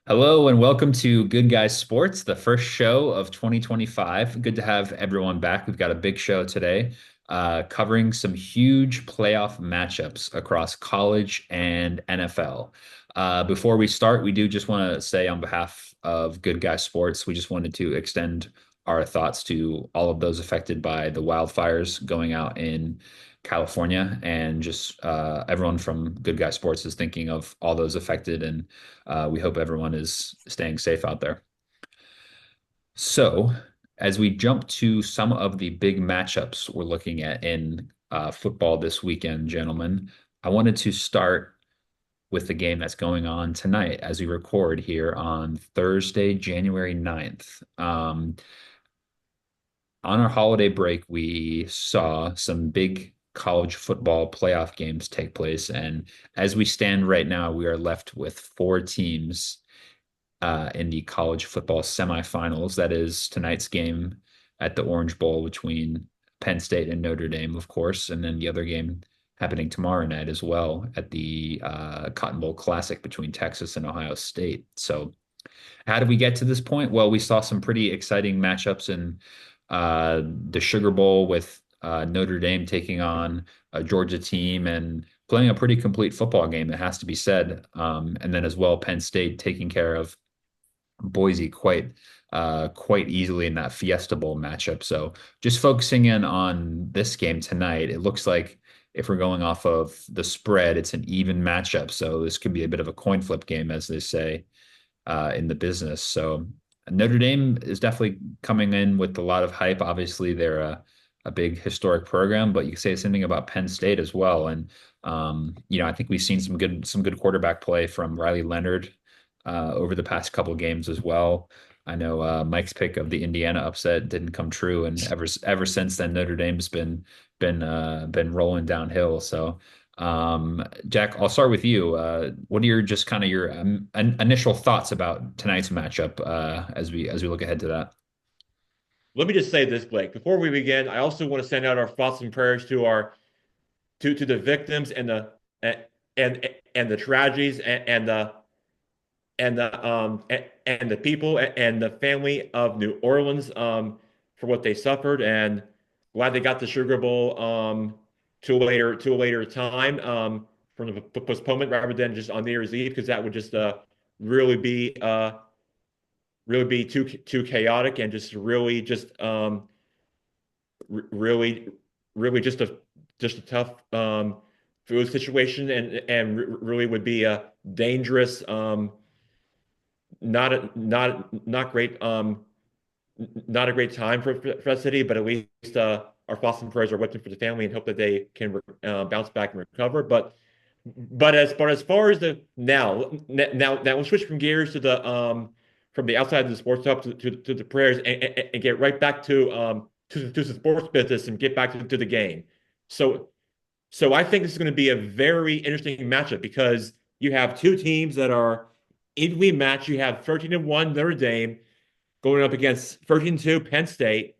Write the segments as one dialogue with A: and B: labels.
A: Hello and welcome to Good Guys Sports, the first show of 2025. Good to have everyone back. We've got a big show today, covering some huge playoff matchups across college and NFL. Before we start, we do just want to say on behalf of Good Guys Sports, we just wanted to extend our thoughts to all of those affected by the wildfires going out in California, and just everyone from Good Guy Sports is thinking of all those affected, and we hope everyone is staying safe out there. So, as we jump to some of the big matchups we're looking at in football this weekend, gentlemen, I wanted to start with the game that's going on tonight as we record here on Thursday, January 9th. On our holiday break, we saw some big college football playoff games take place. And as we stand right now, we are left with four teams in the college football semifinals. That is tonight's game at the Orange Bowl between Penn State and Notre Dame, of course, and then the other game happening tomorrow night as well at the Cotton Bowl Classic between Texas and Ohio State. So, how did we get to this point? Well, we saw some pretty exciting matchups in the Sugar Bowl with Notre Dame taking on a Georgia team and playing a pretty complete football game, it has to be said. And then as well, Penn State taking care of Boise quite easily in that Fiesta Bowl matchup. So just focusing in on this game tonight, it looks like if we're going off of the spread, it's an even matchup. So this could be a bit of a coin flip game, as they say in the business. So Notre Dame is definitely coming in with a lot of hype. Obviously, they're a big historic program, but you can say something about Penn State as well. And I think we've seen some good quarterback play from Riley Leonard over the past couple games as well. I know Mike's pick of the Indiana upset didn't come true, and ever since then Notre Dame's been rolling downhill. So, Jack, I'll start with you. What are your just kind of your initial thoughts about tonight's matchup as we look ahead to that?
B: Let me just say this, Blake. Before we begin, I also want to send out our thoughts and prayers to our to the victims and the tragedies and the people and the family of New Orleans for what they suffered, and glad they got the Sugar Bowl to a later time from the postponement rather than just on New Year's Eve, because that would just really be really be too chaotic and just really just really just a tough food situation, and really would be a dangerous not great not a great time for the city, but at least our thoughts and prayers are with them for the family and hope that they can bounce back and recover. But as far as the now we'll switch from gears to the from the outside of the sports stuff to the prayers, and get right back to the sports business and get back to the game. So so I think this is going to be a very interesting matchup because you have two teams that are evenly matched. You have 13-1 Notre Dame going up against 13-2 Penn State,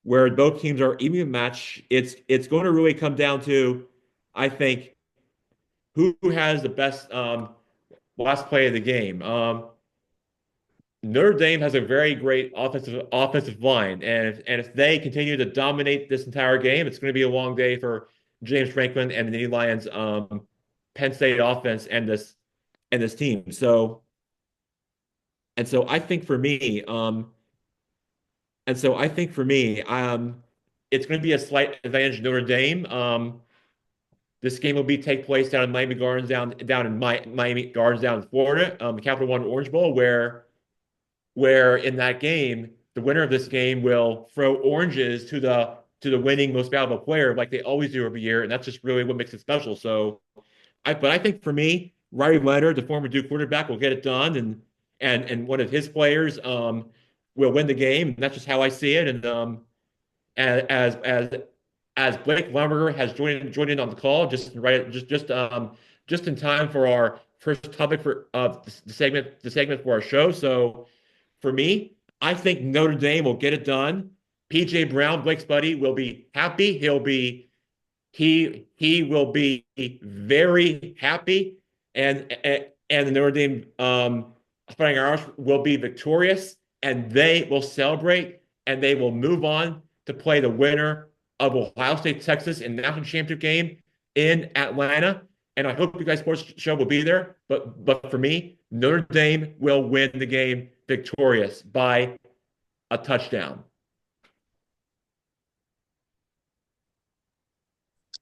B: where both teams are evenly matched. It's going to really come down to, I think, who has the best last play of the game. Notre Dame has a very great offensive line, and if they continue to dominate this entire game, it's going to be a long day for James Franklin and the Nittany Lions Penn State offense and this team. So I think for me, it's going to be a slight advantage to Notre Dame. This game will be take place down in Miami Gardens, down in Miami Gardens, down in Florida, the Capital One Orange Bowl, where in that game, the winner of this game will throw oranges to the winning most valuable player, like they always do every year, and that's just really what makes it special. But I think for me, Riley Leonard, the former Duke quarterback, will get it done, and one of his players will win the game. And that's just how I see it. And as as as Blake Lumberger has joined in on the call, just in time for our first topic for the segment for our show. So for me, I think Notre Dame will get it done. PJ Brown, Blake's buddy, will be happy. He will be very happy, and the Notre Dame Fighting Irish will be victorious, and they will celebrate, and they will move on to play the winner of Ohio State, Texas in the national championship game in Atlanta. And I hope you guys sports show will be there. But for me, Notre Dame will win the game victorious by a touchdown.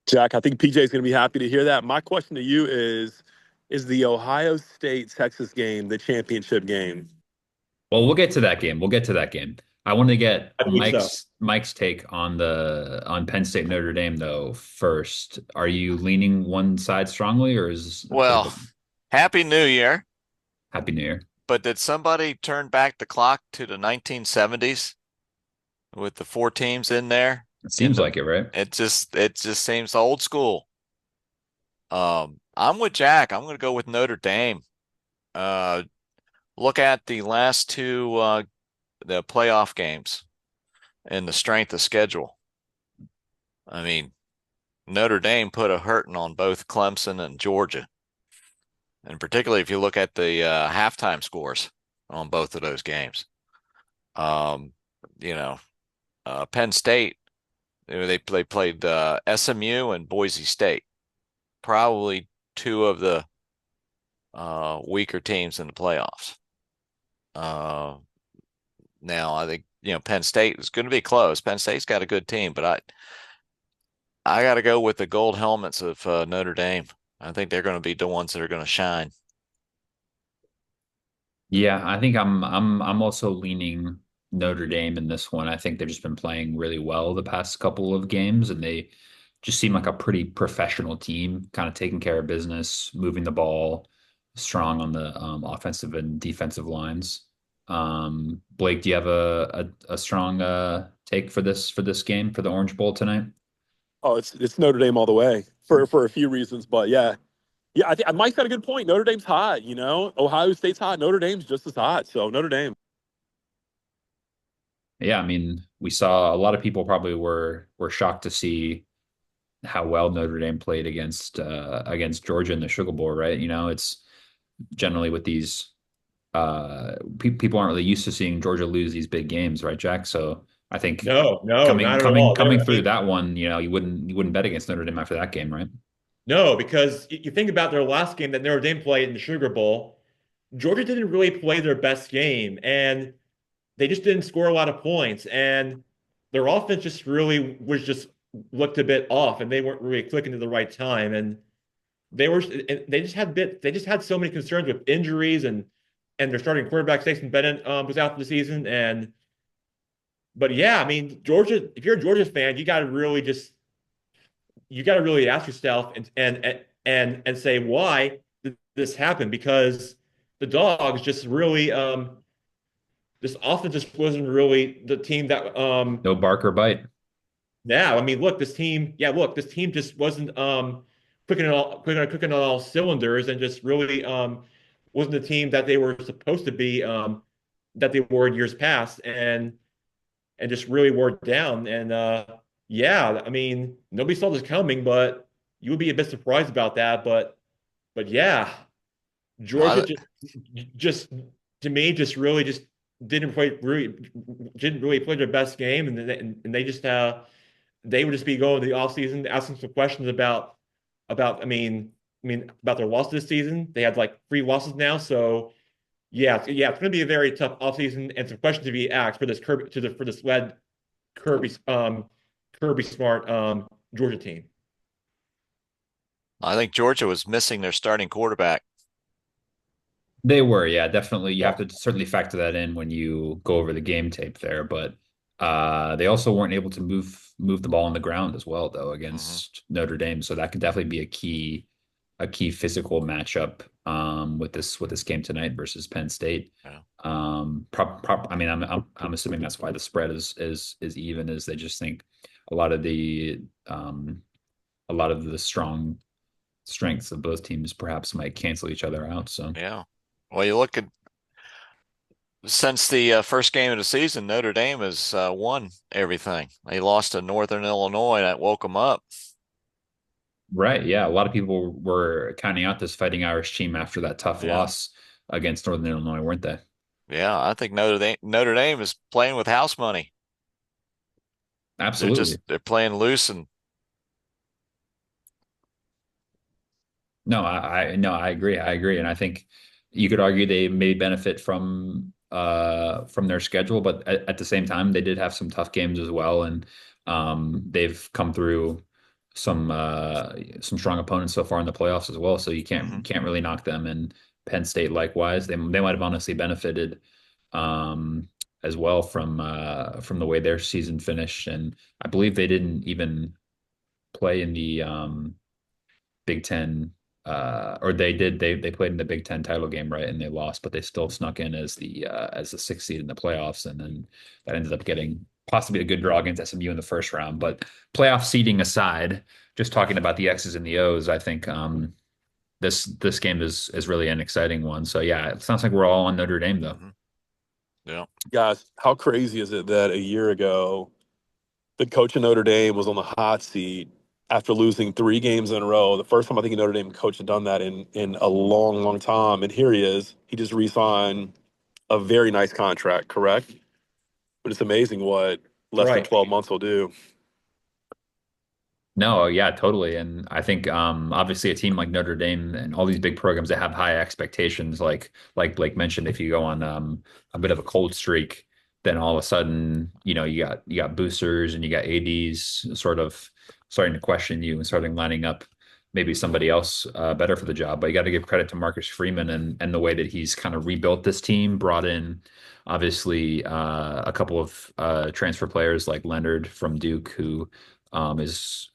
C: Jack, I think PJ is going to be happy to hear that. My question to you is the Ohio State Texas game the championship game?
A: Well, we'll get to that game. We'll get to that game. I want to get
B: I believe so.
A: Mike's take on Penn State Notre Dame though first. Are you leaning one side strongly, or is it sort
D: Well,
A: of a
D: Happy New Year.
A: Happy New Year?
D: But did somebody turn back the clock to the 1970s with the four teams in there?
A: It
D: In
A: seems
D: the
A: like it, right?
D: it just seems old school. I'm with Jack. I'm going to go with Notre Dame. Uh, Look at the last two the playoff games and the strength of schedule. I mean, Notre Dame put a hurting on both Clemson and Georgia. And particularly if you look at the halftime scores on both of those games. Um, you know, Penn State, they played SMU and Boise State, probably two of the weaker teams in the playoffs. Now I think Penn State is going to be close. Penn State's got a good team, but I got to go with the gold helmets of Notre Dame. I think they're going to be the ones that are going to shine.
A: Yeah, I think I'm also leaning Notre Dame in this one. I think they've just been playing really well the past couple of games, and they just seem like a pretty professional team, kind of taking care of business, moving the ball, strong on the offensive and defensive lines. Blake, do you have a strong take for this game for the Orange Bowl tonight?
C: Oh, it's Notre Dame all the way for a few reasons, but yeah, yeah. I think Mike's got a good point. Notre Dame's hot. Ohio State's hot. Notre Dame's just as hot. So Notre Dame.
A: Yeah, I mean, we saw a lot of people probably were shocked to see how well Notre Dame played against Georgia in the Sugar Bowl, right? It's generally with these people aren't really used to seeing Georgia lose these big games, right, Jack? So I think
B: No, no,
A: coming
B: not at
A: coming
B: all.
A: coming through that one, you wouldn't bet against Notre Dame after that game, right?
B: No, because you think about their last game that Notre Dame played in the Sugar Bowl, Georgia didn't really play their best game, and they just didn't score a lot of points, and their offense just really was just looked a bit off, and they weren't really clicking to the right time, and they just had so many concerns with injuries and their starting quarterback Stetson Bennett was out for the season, and but yeah, I mean Georgia, if you're a Georgia fan, you got to really ask yourself and say why did this happen, because the dogs just really this offense just wasn't really the team that
A: No bark or bite.
B: yeah, I mean this team just wasn't clicking on all cylinders, and just really wasn't the team that they were supposed to be that they were in years past, and just really wore down. And yeah, I mean, nobody saw this coming, but you would be a bit surprised about that. But yeah, Georgia
D: I,
B: just to me just really just didn't really play their best game, and they just they would just be going to the offseason asking some questions about about their loss this season. They had like three losses now, so yeah, it's going to be a very tough offseason and some questions to be asked for this led Kirby Kirby Smart Georgia team.
D: I think Georgia was missing their starting quarterback.
A: They were, yeah, definitely. You have to certainly factor that in when you go over the game tape there, but they also weren't able to move the ball on the ground as well, though,
D: Hmm.
A: against Notre Dame. So that could definitely be a key physical matchup with this game tonight versus Penn State.
D: Yeah.
A: I mean, I'm assuming that's why the spread is even, is they just think a lot of the strong strengths of both teams perhaps might cancel each other out. So
D: Yeah. Well, you look at since the first game of the season, Notre Dame has won everything. They lost to Northern Illinois. That woke them up.
A: right, yeah, a lot of people were counting out this Fighting Irish team after that tough
D: Yeah.
A: loss against Northern Illinois, weren't they?
D: Yeah, I think Notre Dame is playing with house money.
A: Absolutely.
D: They're playing loose and
A: No, no, I agree. I agree. And I think you could argue they may benefit from their schedule, but at the same time, they did have some tough games as well. And they've come through some strong opponents so far in the playoffs as well. So you
D: mhm.
A: can't really knock them. And Penn State likewise. They might have honestly benefited um as well from the way their season finished. And I believe they didn't even play in the Big Ten, or they did. They played in the Big Ten title game, right? And they lost, but they still snuck in as the sixth seed in the playoffs, and then that ended up getting possibly a good draw against SMU in the first round. But playoff seeding aside, just talking about the X's and the O's, I think this game is really an exciting one. So yeah, it sounds like we're all on Notre Dame though.
D: Yeah.
C: Guys, how crazy is it that a year ago the coach of Notre Dame was on the hot seat after losing 3 games in a row? The first time I think a Notre Dame coach had done that in a long, long time. And here he is. He just re-signed a very nice contract, correct? But it's amazing what less than
B: Right.
C: 12 months will do.
A: No, yeah, totally. And I think obviously a team like Notre Dame and all these big programs that have high expectations, like Blake mentioned, if you go on a bit of a cold streak, then all of a sudden, you got boosters and you got ADs sort of starting to question you and starting lining up maybe somebody else better for the job. But you got to give credit to Marcus Freeman and the way that he's kind of rebuilt this team, brought in obviously a couple of transfer players like Leonard from Duke, who is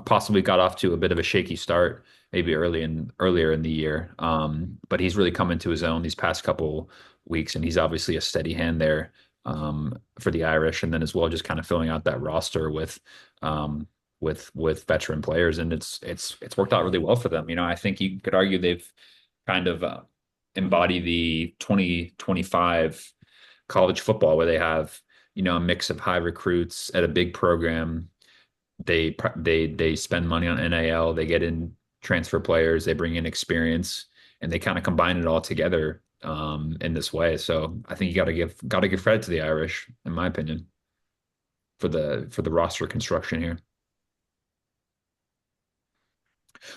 A: possibly got off to a bit of a shaky start, maybe earlier in the year. But he's really come into his own these past couple weeks, and he's obviously a steady hand there for the Irish, and then as well just kind of filling out that roster um, with veteran players, and it's worked out really well for them. I think you could argue they've kind of embody the 2025 college football where they have a mix of high recruits at a big program. They spend money on NIL. They get in transfer players. They bring in experience, and they kind of combine it all together in this way. So I think you got to give credit to the Irish, in my opinion, for the roster construction here.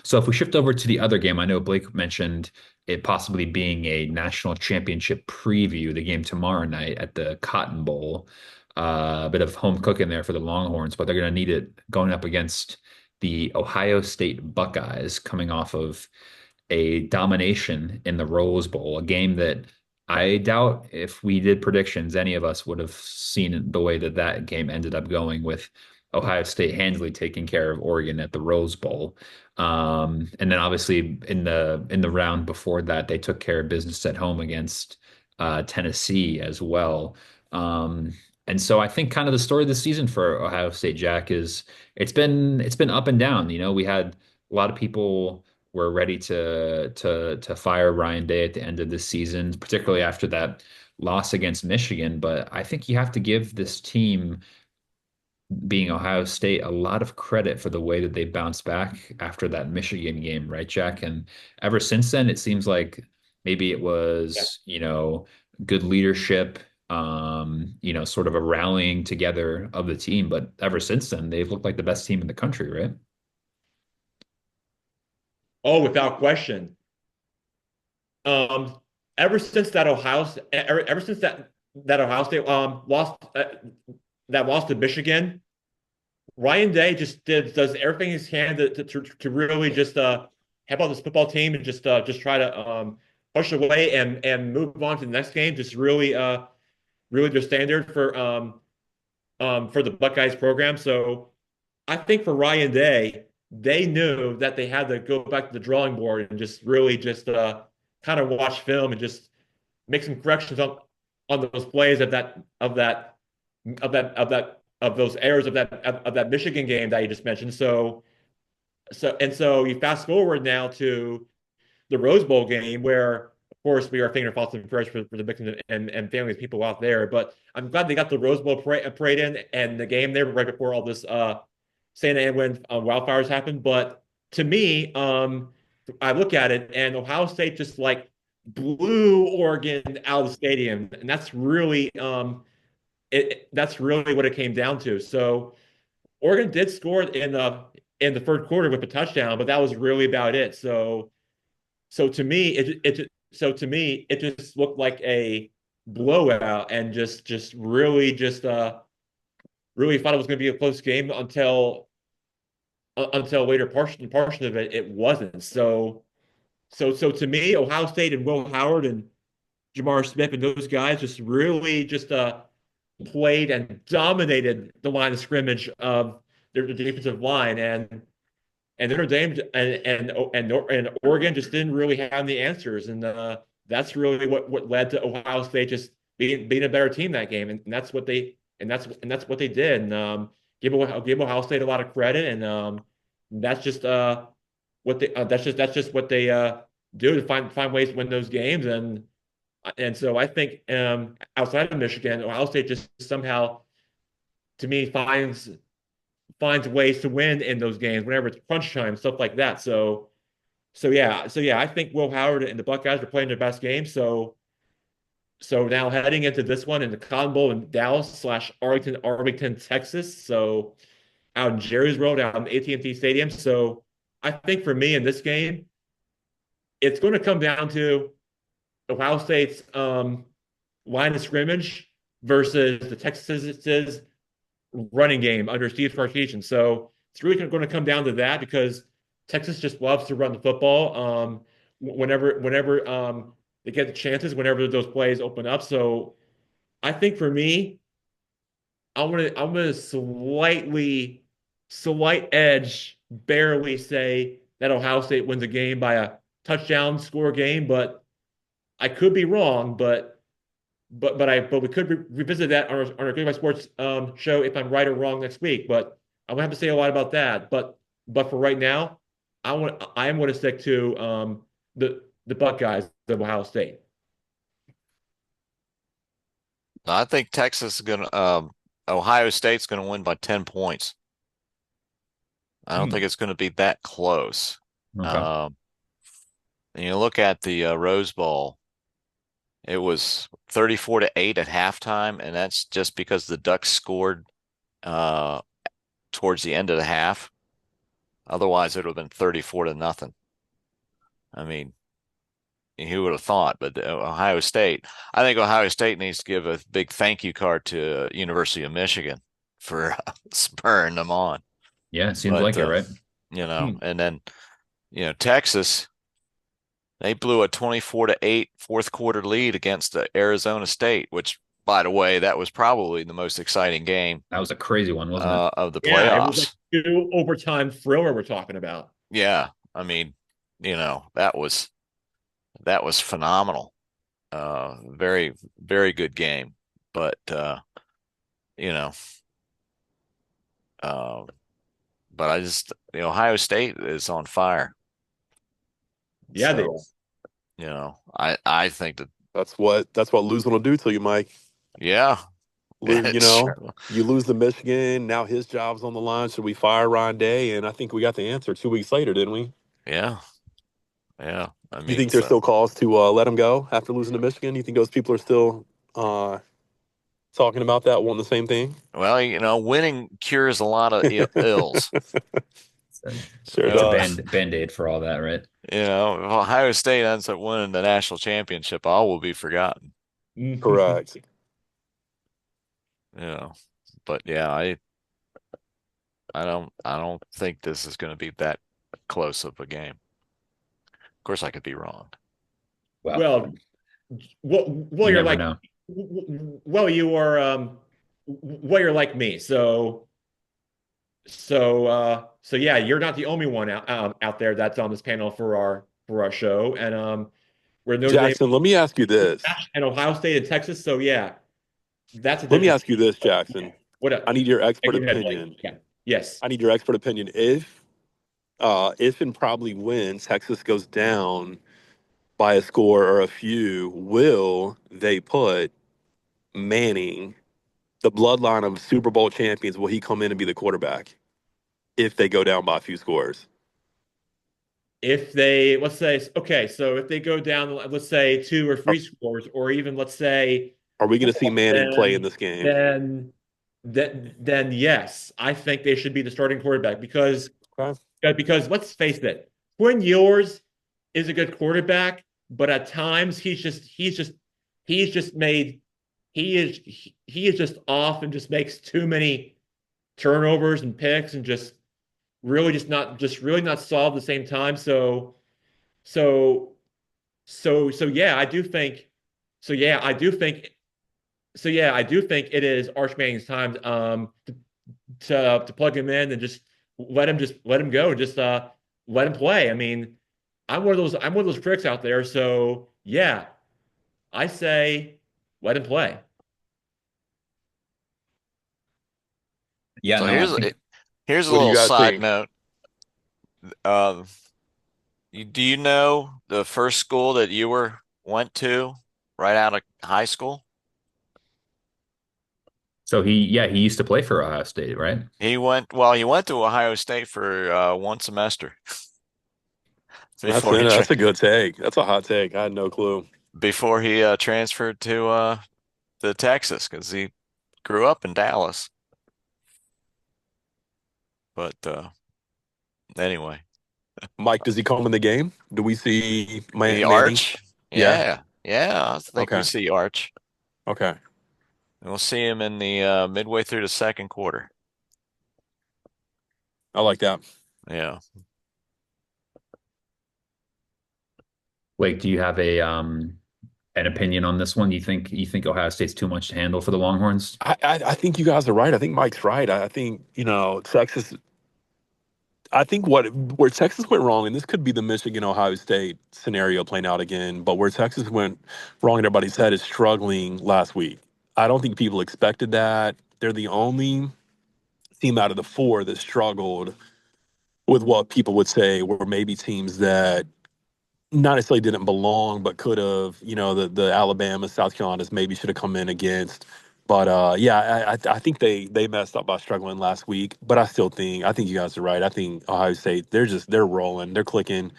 A: So if we shift over to the other game, I know Blake mentioned it possibly being a national championship preview, the game tomorrow night at the Cotton Bowl. A bit of home cooking there for the Longhorns, but they're going to need it going up against the Ohio State Buckeyes coming off of a domination in the Rose Bowl, a game that I doubt if we did predictions, any of us would have seen the way that that game ended up going with Ohio State handily taking care of Oregon at the Rose Bowl. And then obviously in the round before that, they took care of business at home against Tennessee as well. And so I think kind of the story of the season for Ohio State, Jack, is it's been up and down. We had a lot of people were ready to fire Ryan Day at the end of this season, particularly after that loss against Michigan. But I think you have to give this team, being Ohio State, a lot of credit for the way that they bounced back after that Michigan game, right, Jack? And ever since then, it seems like maybe it
B: Yeah.
A: was, good leadership, sort of a rallying together of the team. But ever since then, they've looked like the best team in the country, right?
B: Oh, without question. Um, ever since that ever since that Ohio State lost that lost to Michigan, Ryan Day just does everything he can to really just help out this football team and just try to push away and move on to the next game. Just really their standard for the Buckeyes program. So I think for Ryan Day, they knew that they had to go back to the drawing board and just really just kind of watch film and just make some corrections on those plays of those errors of that Michigan game that you just mentioned. So you fast forward now to the Rose Bowl game where of course we are thinking of thoughts and prayers for the victims and families, people out there. But I'm glad they got the Rose Bowl parade in and the game there right before all this Santa Ana wind wildfires happened. But to me, I look at it and Ohio State just like blew Oregon out of the stadium, and that's really what it came down to. So Oregon did score in the third quarter with a touchdown, but that was really about it. So to me, it just looked like a blowout, and just really really thought it was going to be a close game until later portion of it wasn't. So to me, Ohio State and Will Howard and Jamar Smith and those guys just really just played and dominated the line of scrimmage of their defensive line, and Notre Dame and Oregon just didn't really have the answers, and that's really what led to Ohio State just being a better team that game, and that's what they did, and give Ohio State a lot of credit, and that's just that's just what they do to find ways to win those games, and so I think outside of Michigan, Ohio State just somehow to me finds ways to win in those games whenever it's crunch time, stuff like that. So I think Will Howard and the Buckeyes are playing their best game. So now heading into this one in the Cotton Bowl in Dallas slash Arlington, Texas. So out in Jerry's World, out in AT&T Stadium. So I think for me in this game, it's going to come down to Ohio State's line of scrimmage versus the Texas's running game under Steve Sarkisian. So it's really going to come down to that because Texas just loves to run the football whenever they get the chances, whenever those plays open up. So I think for me, I'm gonna slight edge, barely say that Ohio State wins a game by a touchdown score game, but I could be wrong. But we could revisit that on our Good Bye Sports show if I'm right or wrong next week. But I'm gonna have to say a lot about that. But for right now, I am going to stick to the Buckeyes of Ohio State.
D: I think Texas is gonna Ohio State's gonna win by 10 points. I don't
B: Hmm.
D: think it's gonna be that close.
A: Okay.
D: Um, and you look at the Rose Bowl, it was 34-8 at halftime, and that's just because the Ducks scored uh towards the end of the half. Otherwise, it would have been 34-0. I mean, who would have thought? But Ohio State, I think Ohio State needs to give a big thank you card to University of Michigan for spurring them on.
A: Yeah, it seems
D: But
A: like it, right?
B: Hmm.
D: and then Texas, they blew a 24-8 fourth quarter lead against Arizona State, which, by the way, that was probably the most exciting game
A: That was a crazy one, wasn't it?
D: of the
B: Yeah, it was like
D: playoffs.
B: two overtime thriller we're talking about.
D: Yeah, I mean, that was phenomenal. Very, very good game. But you know, uh, but I just Ohio State is on fire.
B: Yeah, they
D: So, I think that
C: That's what losing will do to you, Mike.
D: yeah,
C: Lose,
D: it's sure.
C: you lose to Michigan. Now his job's on the line. Should we fire Ron Day? And I think we got the answer 2 weeks later, didn't we?
D: Yeah, yeah. I
C: You
D: mean,
C: think there's
D: so
C: still calls to let him go after losing to Michigan? You think those people are still uh, talking about that, wanting the same thing?
D: well, winning cures a lot of ills.
C: Sure
A: It's a
D: Uh,
C: does.
A: band-aid for all that, right?
D: if Ohio State ends up winning the national championship, all will be forgotten.
C: Correct.
D: You know, but yeah, I don't think this is going to be that close of a game. Of course, I could be wrong.
A: Well,
B: well, well,
A: you
B: you're
A: never
B: like,
A: know.
B: well, you are, well, you're like me. So yeah, you're not the only one out there that's on this panel for our show, and we're Notre Dame
C: Jackson, let me ask you this.
B: and Ohio State and Texas. So yeah, that's a
C: Let me
B: difference.
C: ask you this, Jackson.
B: What up?
C: I need your
B: Yeah,
C: expert
B: go ahead, Blake.
C: opinion.
B: Yeah. Yes.
C: I need your expert opinion. If and probably when Texas goes down by a score or a few, will they put Manning, the bloodline of Super Bowl champions, will he come in and be the quarterback if they go down by a few scores?
B: if they, let's say, okay, so if they go down, let's say 2 or 3 scores, or even let's say
C: Are we going to see
B: 4,
C: Manning play in
B: then
C: this game?
B: then then yes, I think they should be the starting quarterback
C: Okay.
B: because let's face it, Quinn Ewers is a good quarterback, but at times he's just made he is just off and just makes too many turnovers and picks and just really not solved at the same time. So so yeah, I do think so yeah, I do think so yeah, I do think it is Arch Manning's time to plug him in and just let him go, just let him play. I mean, I'm one of those critics out there, so yeah, I say let him play.
A: Yeah,
D: So
A: no, I think
D: here's a
C: What do you
D: little
C: guys
D: side
C: think?
D: note. Um, do you know the first school that you went to right out of high school?
A: so. He used to play for Ohio State, right?
D: He went to Ohio State for 1 semester
C: That's
D: before
C: it. That's a good take. That's a hot take. I had no clue.
D: he transferred to Texas because he grew up in Dallas. But anyway,
C: Mike, does he come in the game? Do we see
D: the
C: Manning?
D: Arch,
C: Yeah.
D: yeah, I think we
C: Okay.
D: see Arch.
C: Okay.
D: And we'll see him in the midway through the second quarter.
C: I like that.
D: Yeah.
A: Blake, do you have a an opinion on this one? You think Ohio State's too much to handle for the Longhorns?
C: I think you guys are right. I think Mike's right. I think, Texas. I think where Texas went wrong, and this could be the Michigan Ohio State scenario playing out again, but where Texas went wrong in everybody's head is struggling last week. I don't think people expected that. They're the only team out of the four that struggled with what people would say were maybe teams that not necessarily didn't belong, but could have, the Alabama, South Carolinas maybe should have come in against. But yeah, I think they messed up by struggling last week. But I think you guys are right. I think Ohio State, they're rolling, they're clicking.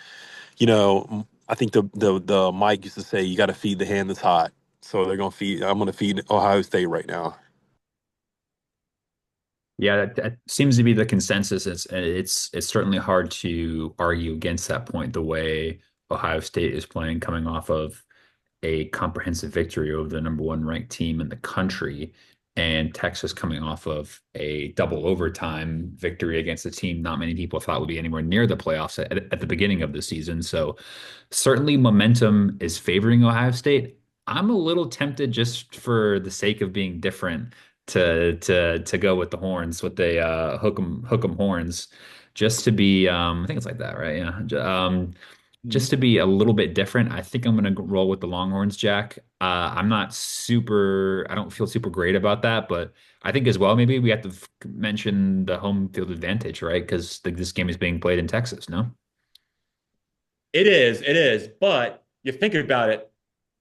C: I think the Mike used to say you got to feed the hand that's hot. So they're gonna feed. I'm gonna feed Ohio State right now.
A: Yeah, that seems to be the consensus. It's certainly hard to argue against that point, the way Ohio State is playing, coming off of a comprehensive victory over the number one ranked team in the country, and Texas coming off of a double overtime victory against a team not many people thought would be anywhere near the playoffs at the beginning of the season. So certainly momentum is favoring Ohio State. I'm a little tempted, just for the sake of being different, to go with the horns, with the hook 'em horns, just to be I think it's like that, right? Yeah. Just to be a little bit different. I think I'm going to roll with the Longhorns, Jack. I don't feel super great about that, but I think as well, maybe we have to mention the home field advantage, right? Because this game is being played in Texas, no?
B: It is. But you think about it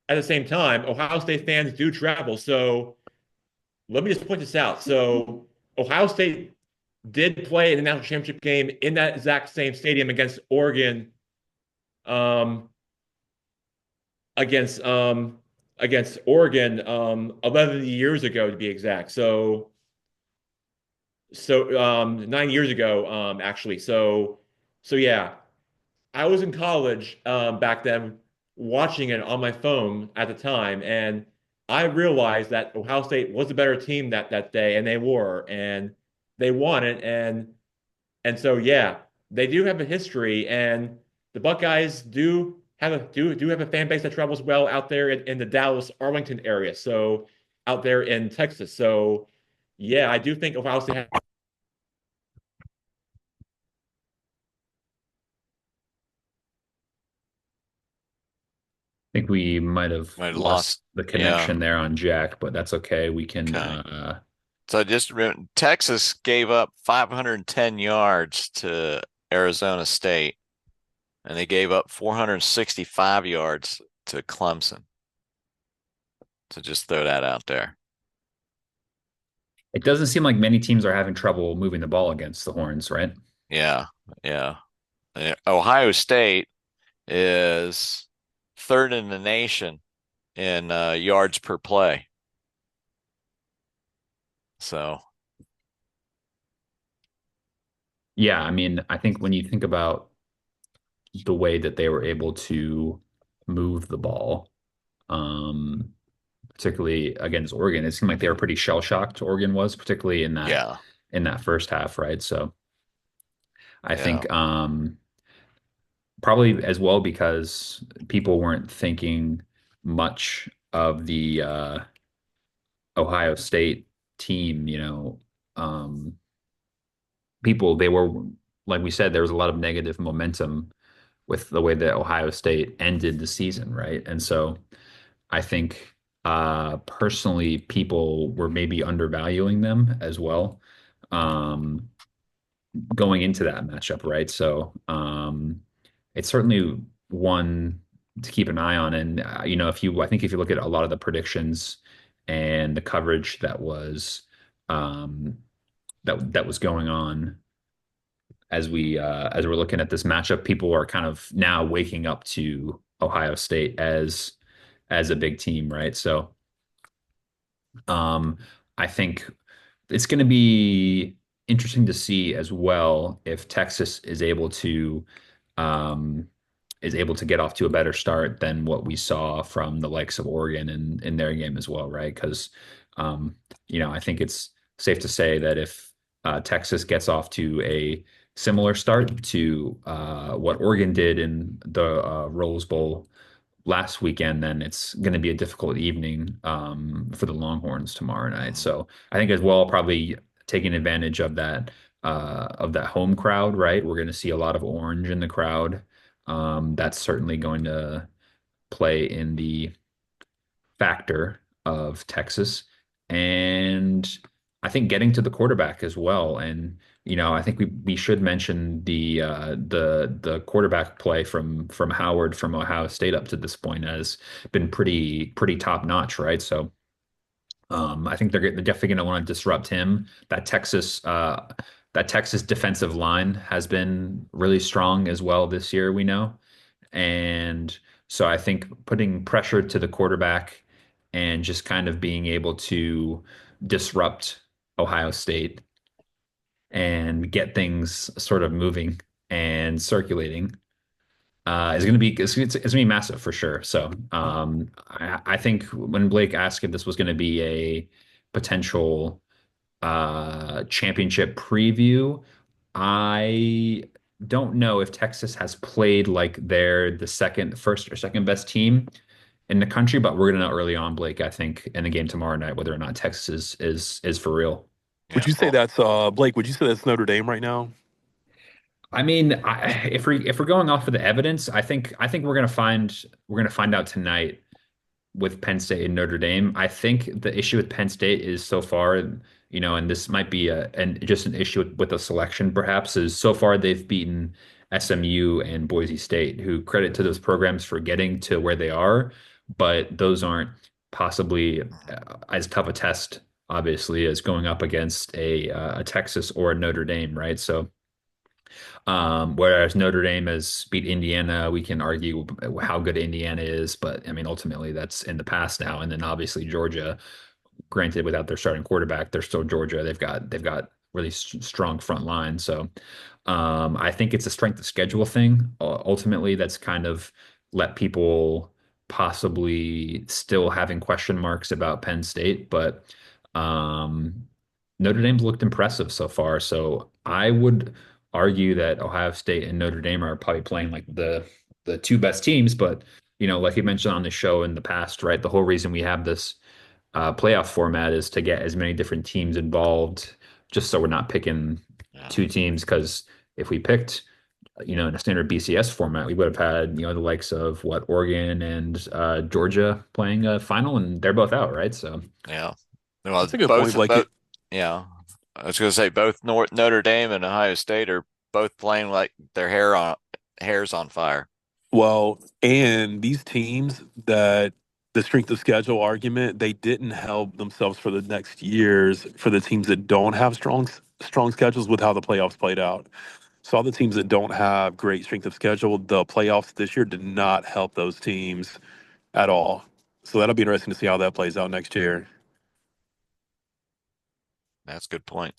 B: at the same time, Ohio State fans do travel. So let me just point this out. So Ohio State did play in the national championship game in that exact same stadium um, against against Oregon 11 years ago to be exact. So 9 years ago actually. So yeah, I was in college back then watching it on my phone at the time, and I realized that Ohio State was a better team that day, and they were, and they won it, and so yeah, they do have a history, and the Buckeyes do have a fan base that travels well out there in the Dallas Arlington area, so out there in Texas. So yeah, I do think Ohio State
A: I think we might have
D: Might have
A: lost
D: lost.
A: the
D: Yeah.
A: connection there on Jack, but that's okay. We can
D: Okay. So Texas gave up 510 yards to Arizona State, and they gave up 465 yards to Clemson. So just throw that out there.
A: it doesn't seem like many teams are having trouble moving the ball against the Horns, right?
D: Yeah, yeah. Ohio State is third in the nation in yards per play. So,
A: Yeah, I mean, I think when you think about the way that they were able to move the ball, um, particularly against Oregon, it seemed like they were pretty shell shocked. Oregon was, particularly
D: yeah,
A: in that first half, right? So I
D: yeah.
A: think probably as well because people weren't thinking much of the Ohio State team, people they were like we said, there was a lot of negative momentum with the way that Ohio State ended the season, right? And so I think personally people were maybe undervaluing them as well. Um, Going into that matchup, right? So it's certainly one to keep an eye on. And I think if you look at a lot of the predictions and the coverage um, that was going on as we're looking at this matchup, people are kind of now waking up to Ohio State as a big team, right? So um, I think it's going to be interesting to see as well if Texas um, is able to get off to a better start than what we saw from the likes of Oregon in their game as well, right? Because um, I think it's safe to say that if Texas gets off to a similar start to what Oregon did in the Rose Bowl last weekend, then it's going to be a difficult evening for the Longhorns tomorrow night.
D: Mhm.
A: So I think as well, probably taking advantage of that home crowd, right? We're going to see a lot of orange in the crowd. That's certainly going to play in the factor of Texas. And I think getting to the quarterback as well. And I think we should mention the quarterback play from Howard from Ohio State up to this point has been pretty top notch, right? So I think they're definitely going to want to disrupt him. That Texas defensive line has been really strong as well this year, we know. And so I think putting pressure to the quarterback and just kind of being able to disrupt Ohio State and get things sort of moving and circulating is going to be it's going to be massive for sure. So I think when Blake asked if this was going to be a potential championship preview, I don't know if Texas has played like they're first or second best team in the country, but we're gonna know early on, Blake, I think, in the game tomorrow night, whether or not Texas is for real.
C: Would
D: Yeah.
C: you say
D: Well,
C: that's Blake? Would you say that's Notre Dame right now?
A: I mean, if we're going off of the evidence, I think we're gonna find out tonight with Penn State and Notre Dame. I think the issue with Penn State is so far, and this might be just an issue with the selection, perhaps, is so far they've beaten SMU and Boise State, who credit to those programs for getting to where they are, but those aren't possibly as tough a test, obviously, as going up against a Texas or a Notre Dame, right? So whereas Notre Dame has beat Indiana, we can argue how good Indiana is, but I mean, ultimately that's in the past now. And then obviously Georgia, granted without their starting quarterback, they're still Georgia. They've got really strong front line. So I think it's a strength of schedule thing. Ultimately, that's kind of let people possibly still having question marks about Penn State, but um, Notre Dame's looked impressive so far. So I would argue that Ohio State and Notre Dame are probably playing like the two best teams. But like you mentioned on the show in the past, right? The whole reason we have this playoff format is to get as many different teams involved, just so we're not picking
D: yeah.
A: two teams. Because if we picked, in a standard BCS format, we would have had, the likes of what Oregon and Georgia playing a final, and they're both out, right? So
D: Yeah. Well,
C: That's a good point, Blake.
D: both, yeah. I was going to say both Notre Dame and Ohio State are both playing like their hair's on fire.
C: Well, and these teams that the strength of schedule argument, they didn't help themselves for the next years for the teams that don't have strong schedules with how the playoffs played out. So all the teams that don't have great strength of schedule, the playoffs this year did not help those teams at all. So that'll be interesting to see how that plays out next year.
D: That's a good point.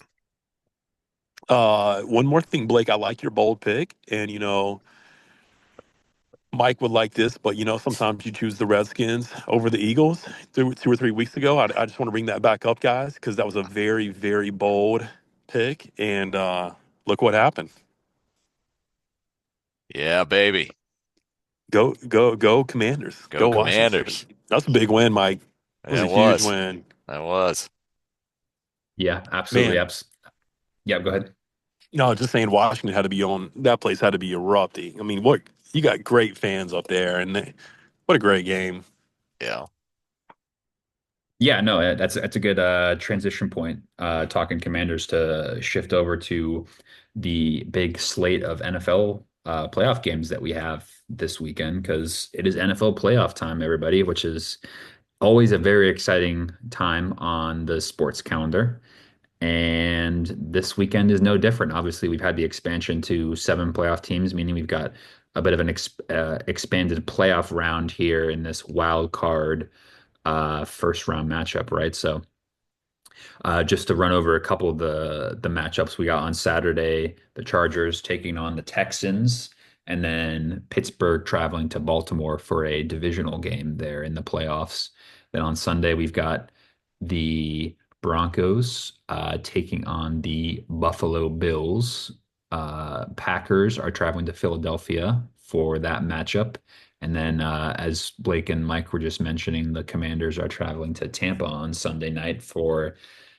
C: One more thing, Blake, I like your bold pick, and Mike would like this, but sometimes you choose the Redskins over the Eagles 2 or 3 weeks ago. I just want to bring that back up, guys, because that was a very, very bold pick, and look what happened.
D: Yeah, baby.
C: Go, go, go, Commanders!
D: Go
C: Go Washington!
D: Commanders.
C: That's a big win, Mike. It was
D: Yeah,
C: a
D: it
C: huge
D: was.
C: win,
D: That was.
A: Yeah, absolutely.
C: man.
A: Yeah, go ahead.
C: No, just saying, Washington had to be on. That place had to be erupting. I mean, what you got great fans up there, and what a great game.
D: Yeah.
A: Yeah, no, that's a good transition point. Talking Commanders to shift over to the big slate of NFL playoff games that we have this weekend because it is NFL playoff time, everybody, which is always a very exciting time on the sports calendar. And this weekend is no different. Obviously, we've had the expansion to 7 playoff teams, meaning we've got a bit of an expanded playoff round here in this wild card first round matchup, right? So just to run over a couple of the matchups we got on Saturday, the Chargers taking on the Texans, and then Pittsburgh traveling to Baltimore for a divisional game there in the playoffs. Then on Sunday, we've got the Broncos taking on the Buffalo Bills. Packers are traveling to Philadelphia for that matchup. And then, as Blake and Mike were just mentioning, the Commanders are traveling to Tampa on Sunday night for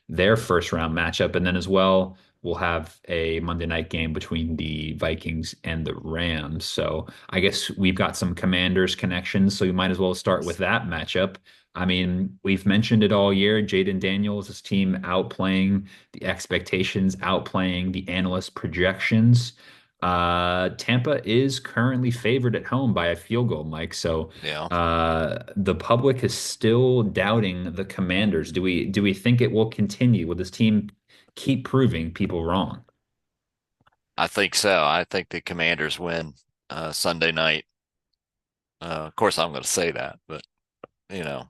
A: their first round matchup. And then, as well, we'll have a Monday night game between the Vikings and the Rams. So I guess we've got some Commanders connections. So we might as well start with that matchup. I mean, we've mentioned it all year. Jaden Daniels, his team outplaying the expectations, outplaying the analyst projections. Tampa is currently favored at home by a field goal, Mike. So
D: Yeah.
A: the public is still doubting the Commanders. Do we think it will continue? Will this team keep proving people wrong?
D: I think so. I think the Commanders win Sunday night. Of course, I'm going to say that, but you know,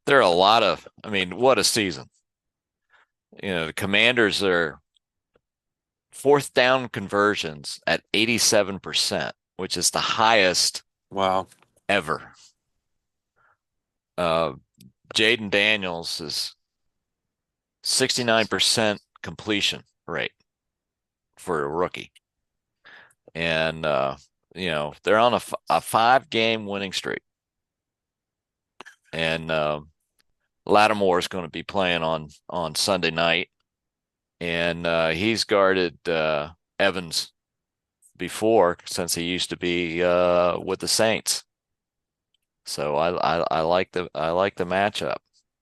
D: there are a lot of, I mean, what a season. The Commanders are fourth down conversions at 87%, which is the highest
C: Wow.
D: ever. Uh, Jaden Daniels is 69% completion rate for a rookie. And, they're on a 5-game winning streak. And Lattimore is going to be playing on Sunday night. And he's guarded Evans before since he used to be with the Saints. So I like the matchup.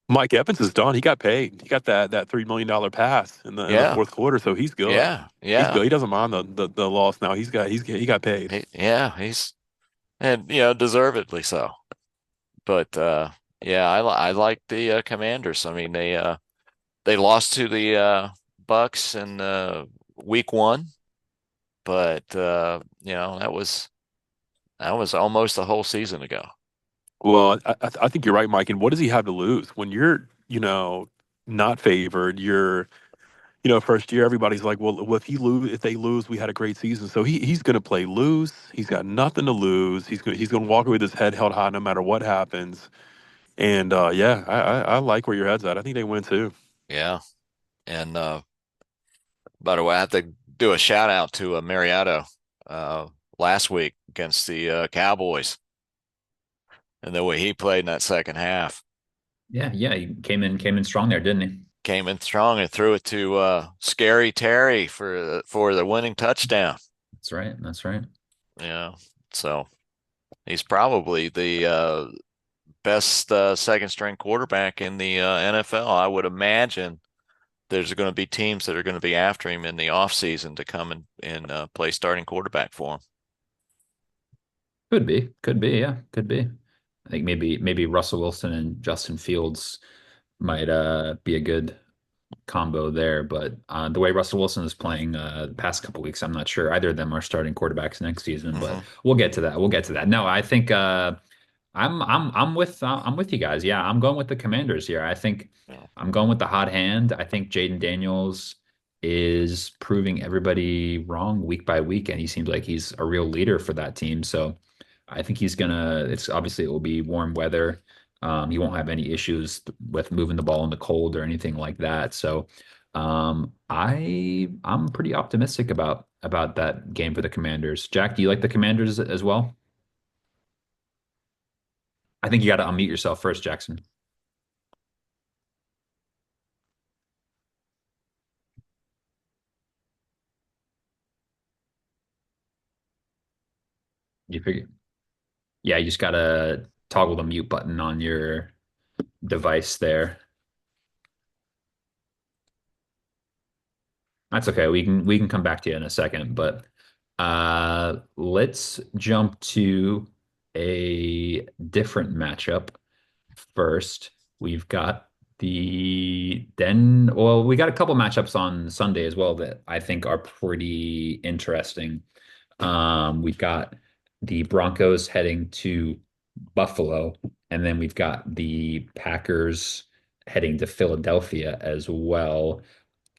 C: Mike Evans is done. He got paid. He got that $3 million pass in the fourth quarter, so he's good.
D: Yeah,
C: He's
D: yeah.
C: good. He doesn't mind the loss now. He got paid.
D: He's and deservedly so. But I like the Commanders. I mean they lost to the Bucks in week 1, but that was almost a whole season ago.
C: Well, I think you're right, Mike. And what does he have to lose when you're not favored? First year everybody's like, well, if they lose, we had a great season. So he's going to play loose. He's got nothing to lose. He's going to walk away with his head held high no matter what happens. And I like where your head's at. I think they win too.
D: Yeah, and by the way, I have to do a shout out to Mariotto last week against the Cowboys and the way he played in that second half.
A: Yeah, he came in strong there, didn't he?
D: Came in strong and threw it to Scary Terry for the winning touchdown.
A: That's right. That's right.
D: Yeah, so he's probably the best second string quarterback in the NFL. I would imagine there's going to be teams that are going to be after him in the offseason to come and play starting quarterback for him.
A: Could be. Yeah, could be. I think maybe Russell Wilson and Justin Fields might be a good combo there. But the way Russell Wilson is playing the past couple weeks, I'm not sure either of them are starting quarterbacks next season. But
D: Hmm.
A: we'll get to that. We'll get to that. No, I think I'm with you guys. Yeah, I'm going with the Commanders here. I think
D: Yeah.
A: I'm going with the hot hand. I think Jaden Daniels is proving everybody wrong week by week, and he seems like he's a real leader for that team. So I think he's gonna. It's obviously it will be warm weather. He won't have any issues with moving the ball in the cold or anything like that. So I'm pretty optimistic about that game for the Commanders. Jack, do you like the Commanders as well? I think you got to unmute yourself first, Jackson. You figure, yeah, you just got to toggle the mute button on your device there. That's okay. We can come back to you in a second, but let's jump to a different matchup first. We've got we got a couple matchups on Sunday as well that I think are pretty interesting. We've got the Broncos heading to Buffalo, and then we've got the Packers heading to Philadelphia as well.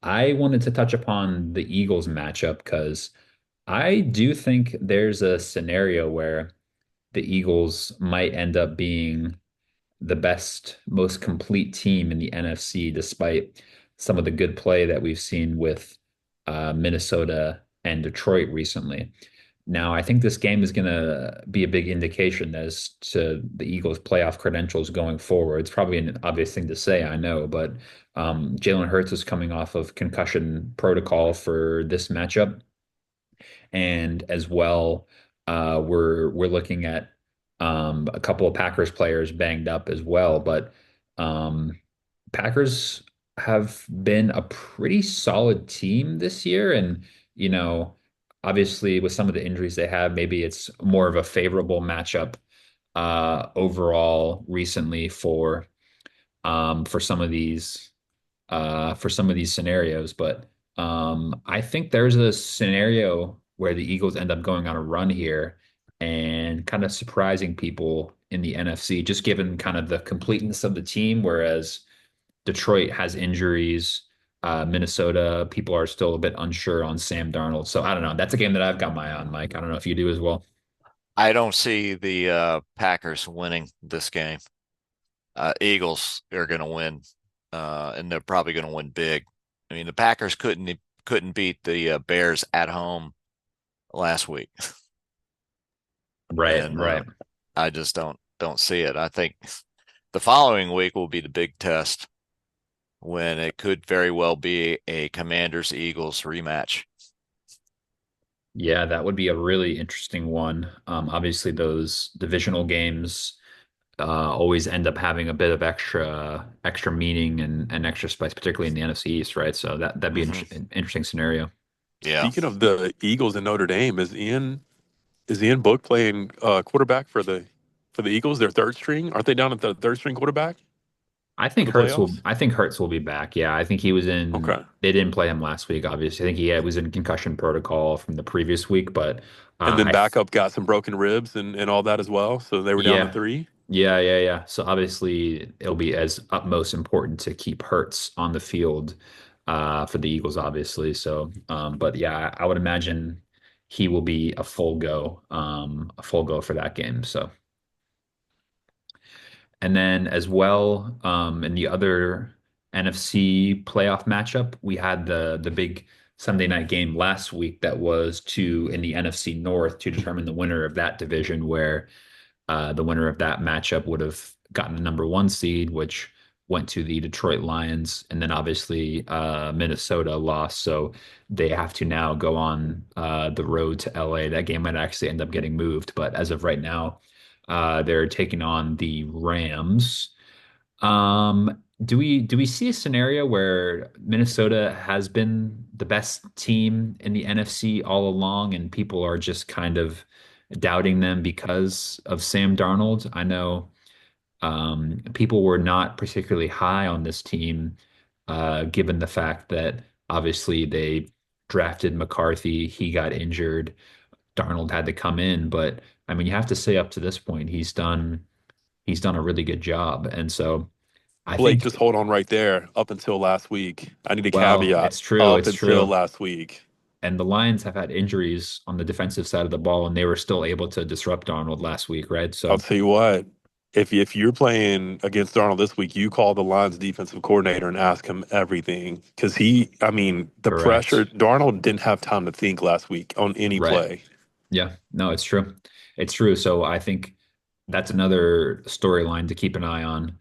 A: I wanted to touch upon the Eagles matchup because I do think there's a scenario where the Eagles might end up being the best, most complete team in the NFC, despite some of the good play that we've seen with Minnesota and Detroit recently. Now, I think this game is going to be a big indication as to the Eagles' playoff credentials going forward. It's probably an obvious thing to say, I know, but Jalen Hurts is coming off of concussion protocol for this matchup, and as well, we're looking at a couple of Packers players banged up as well. But um, Packers have been a pretty solid team this year, and you know, obviously with some of the injuries they have, maybe it's more of a favorable matchup overall recently for some of these scenarios. But I think there's a scenario where the Eagles end up going on a run here and kind of surprising people in the NFC, just given kind of the completeness of the team, whereas Detroit has injuries. Minnesota, people are still a bit unsure on Sam Darnold. So I don't know. That's a game that I've got my eye on, Mike. I don't know if you do as well.
D: I don't see the Packers winning this game. Eagles are going to win, and they're probably going to win big. I mean, the Packers couldn't beat the Bears at home last week,
A: Right,
D: and
A: right.
D: I just don't see it. I think the following week will be the big test when it could very well be a Commanders Eagles rematch.
A: Yeah, that would be a really interesting one. Obviously, those divisional games always end up having a bit of extra meaning and extra spice, particularly in the NFC East, right? So that'd be
D: Hmm.
A: an interesting scenario.
D: Yeah.
C: Speaking of the Eagles and Notre Dame, is Ian Book playing quarterback for the Eagles? Their third string? Aren't they down at the third string quarterback for the playoffs?
A: I think Hertz will be back. Yeah, I think he was in.
C: Okay.
A: They didn't play him last week, obviously. I think was in concussion protocol from the previous week, but
C: And then
A: I
C: backup got some broken ribs and all that as well. So they were down to
A: yeah.
C: three.
A: Yeah. So obviously it'll be as utmost important to keep Hertz on the field for the Eagles, obviously. So, but yeah, I would imagine he will be a full go for that game. So, and then as well, in the other NFC playoff matchup, we had the big Sunday night game last week that was to in the NFC North to determine the winner of that division, where the winner of that matchup would have gotten the number one seed, which went to the Detroit Lions, and then obviously Minnesota lost, so they have to now go on the road to LA. That game might actually end up getting moved, but as of right now, they're taking on the Rams. Do we see a scenario where Minnesota has been the best team in the NFC all along, and people are just kind of doubting them because of Sam Darnold? I know people were not particularly high on this team given the fact that obviously they drafted McCarthy, he got injured, Darnold had to come in, but I mean, you have to say up to this point, he's done a really good job. And so I
C: Blake,
A: think,
C: just hold on right there. Up until last week, I need a
A: well,
C: caveat.
A: it's true,
C: Up
A: it's
C: until
A: true.
C: last week.
A: And the Lions have had injuries on the defensive side of the ball, and they were still able to disrupt Darnold last week, right?
C: I'll
A: So,
C: tell you what. If you're playing against Darnold this week, you call the Lions defensive coordinator and ask him everything because I mean, the pressure.
A: correct.
C: Darnold didn't have time to think last week on any
A: Right.
C: play.
A: Yeah, no, it's true. It's true. So I think that's another storyline to keep an eye on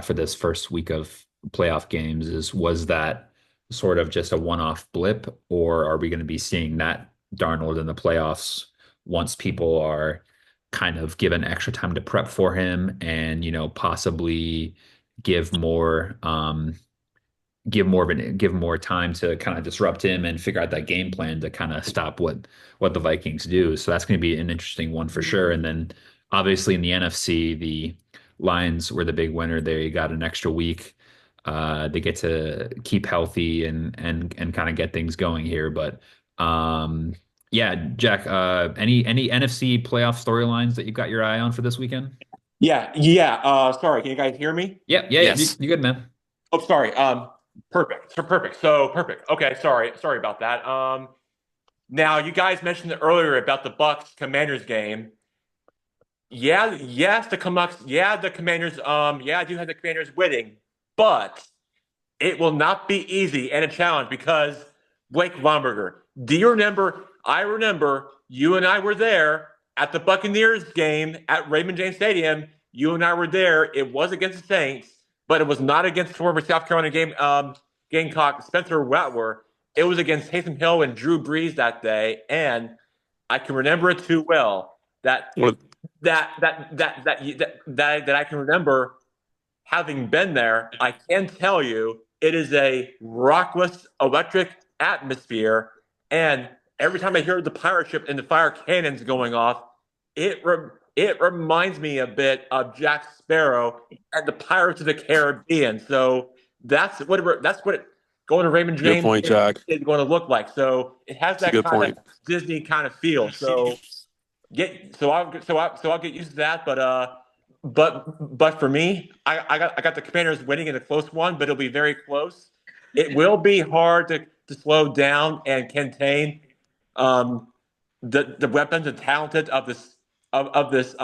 A: for this first week of playoff games is was that sort of just a one-off blip, or are we going to be seeing that Darnold in the playoffs once people are kind of given extra time to prep for him and, possibly give more give more time to kind of disrupt him and figure out that game plan to kind of stop what the Vikings do. So that's going to be an interesting one for sure. And then obviously in the NFC, the Lions were the big winner there. You got an extra week. They get to keep healthy and kind of get things going here. But yeah, Jack, any NFC playoff storylines that you've got your eye on for this weekend?
B: Yeah, yeah. Sorry, can you guys hear me?
A: Yeah, yeah, yeah. You,
D: Yes.
A: you good, man?
B: Oh, sorry. Perfect. So perfect. So perfect. Okay, sorry about that. Now you guys mentioned earlier about the Bucks Commanders game. Yeah, yes, the Commanders. Yeah, I do have the Commanders winning, but it will not be easy and a challenge because Blake Lumberger. Do you remember? I remember you and I were there at the Buccaneers game at Raymond James Stadium. You and I were there. It was against the Saints, but it was not against former South Carolina Gamecock Spencer Rattler. It was against Taysom Hill and Drew Brees that day, and I can remember it too well. That
C: What
B: that I can remember having been there, I can tell you it is a rockless, electric atmosphere. And every time I hear the pirate ship and the fire cannons going off, it reminds me a bit of Jack Sparrow and the Pirates of the Caribbean. So going to Raymond
C: good
B: James
C: point, Jack.
B: is going to look like. So it has
C: It's a
B: that
C: good
B: kind of
C: point.
B: Disney kind of feel. So I'll get used to that. But for me, I got the Commanders winning in a close one, but it'll be very close. It will be hard to slow down and contain um, the weapons and talented of this of this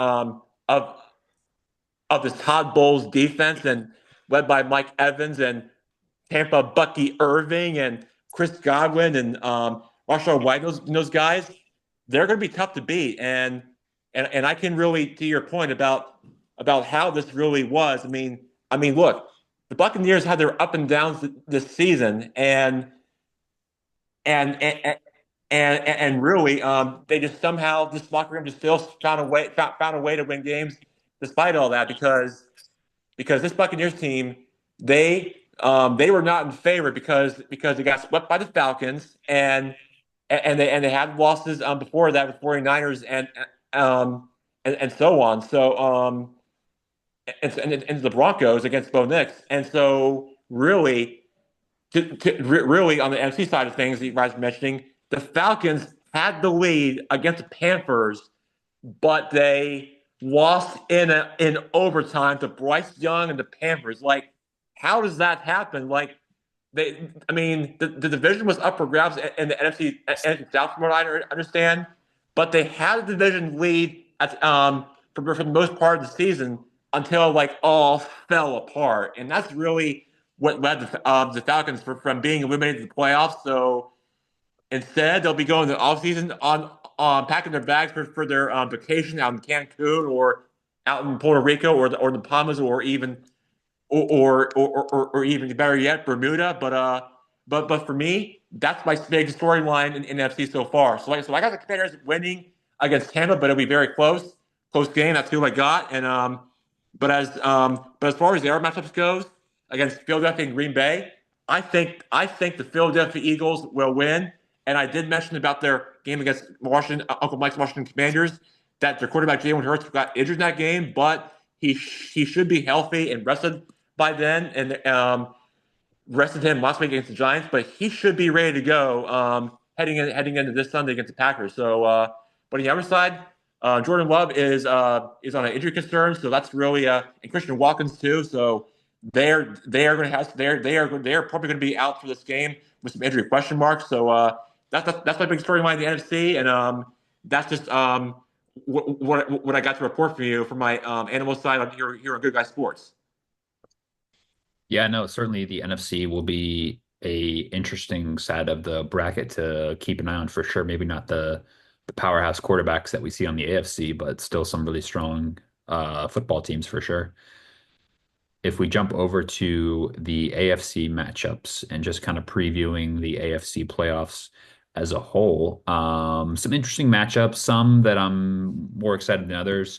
B: Todd Bowles defense and led by Mike Evans and Tampa Bucky Irving and Chris Godwin and Marshall White. Those guys, they're going to be tough to beat. And I can really, to your point about how this really was. I mean, look, the Buccaneers had their up and downs this season, and and and really, they just somehow this locker room just still found a way to win games despite all that because this Buccaneers team they were not in favor because they got swept by the Falcons and they had losses before that with 49ers um and so on. And the Broncos against Bo Nix. And so really really on the NFC side of things that you guys were mentioning, the Falcons had the lead against the Panthers, but they lost in overtime to Bryce Young and the Panthers. Like, how does that happen? Like, the division was up for grabs in the NFC and South, from what I understand, but they had a division lead for the most part of the season until like all fell apart, and that's really what led the Falcons from being eliminated in the playoffs. So instead, they'll be going to the offseason on packing their bags for their vacation out in Cancun or out in Puerto Rico or the Bahamas or even or even better yet, Bermuda. But for me, that's my big storyline in NFC so far. So I got the Commanders winning against Tampa, but it'll be very close game. That's who I got. And but as far as their matchups goes against Philadelphia and Green Bay, I think the Philadelphia Eagles will win. And I did mention about their game against Washington, Uncle Mike's Washington Commanders, that their quarterback Jalen Hurts got injured in that game, but he should be healthy and rested by then. rested him last week against the Giants, but he should be ready to go heading into this Sunday against the Packers. So, but on the other side, Jordan Love is on an injury concern, so that's really and Christian Watkins too. So they are going to have they're probably going to be out for this game with some injury question marks. So that's my big storyline in the NFC, and that's just what I got to report for you from my animal side on here on Good Guy Sports.
A: Yeah, no, certainly the NFC will be a interesting side of the bracket to keep an eye on for sure. Maybe not the powerhouse quarterbacks that we see on the AFC, but still some really strong football teams for sure. If we jump over to the AFC matchups and just kind of previewing the AFC playoffs as a whole, some interesting matchups, some that I'm more excited than others.